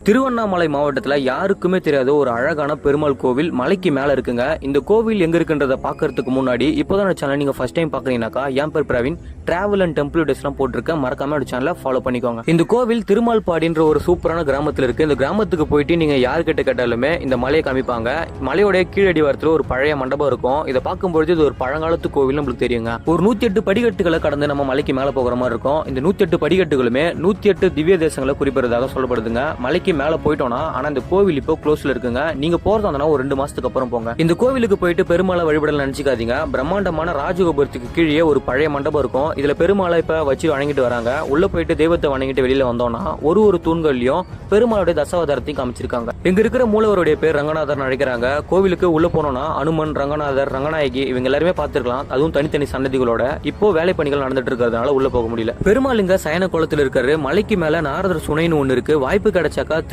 திருவண்ணாமலை மாவட்டத்தில் யாருக்குமே தெரியாத ஒரு அழகான பெருமாள் கோவில் மலைக்கு மேல இருக்குங்க. இந்த கோவில் எங்க இருக்குன்றத பாக்குறதுக்கு முன்னாடி இப்போதான் சேனல் நீங்க ஃபர்ஸ்ட் டைம் பாக்குறீங்கன்னாக்கா என் பேர் பிரவீன், டிராவல் அண்ட் டெம்பிள் டேஸ்லாம் போட்டிருக்கேன், மறக்காம சேனலை ஃபாலோ பண்ணிக்கோங்க. இந்த கோவில் திருமால்பாடின்ற ஒரு சூப்பரான கிராமத்தில் இருக்கு. இந்த கிராமத்துக்கு போயிட்டு நீங்க யாருக்கிட்ட கேட்டாலுமே இந்த மலையை காமிப்பாங்க. மலையோட கீழடிவாரத்தில் ஒரு பழைய மண்டபம் இருக்கும். இதை பார்க்கும்போது இது ஒரு பழங்காலத்து கோவில் நம்மளுக்கு தெரியுங்க. ஒரு 108 படிக்கட்டுகளை கடந்து நம்ம மலைக்கு மேல போகிற மாதிரி இருக்கும். இந்த 108 படிக்கட்டுகளுமே 108 திவ்ய தேசங்களை குறிப்பிடுறதாக சொல்லப்படுதுங்க. மலைக்கு மேல போயிட்டோம்னா, ஆனா இந்த கோவில் இப்போ க்ளோஸ்ல இருக்குங்க. நீங்க போறதா ஒரு 2 மாசத்துக்கு அப்புறம் போங்க. இந்த கோவிலுக்கு போயிட்டு பெருமாளை வழிபடல நினைச்சுக்காதீங்க. பிரம்மாண்டமான ராஜகோபுரத்துக்கு கீழே ஒரு பழைய மண்டபம் இருக்கும். இதுல பெருமாளை இப்ப வச்சு வணங்கிட்டு வராங்க. உள்ள போயிட்டு தெய்வத்தை வணங்கிட்டு வெளியில வந்தோம்னா ஒரு தூண்கள்லயும் பெருமாளுடைய தசாவதாரத்தையும் காமிச்சிருக்காங்க. இங்க இருக்கிற மூலவருடைய பேர் ரங்கநாதர் அழைக்கிறாங்க. கோவிலுக்கு உள்ள போனோம்னா அனுமன், ரங்கநாதர், ரங்கநாயகி இவங்க எல்லாருமே பார்த்திருக்கலாம். அதுவும் தனித்தனி சன்னதிகளோட. இப்போ வேலை பணிகள் நடந்துட்டு இருக்கிறதுனால உள்ள போக முடியல. பெருமாள் இங்க சயன கோலத்தில் இருக்காரு. மலைக்கு மேல நாரதர் சுனைன்னு ஒண்ணு இருக்கு. வாய்ப்பு கிடைச்சாக்கா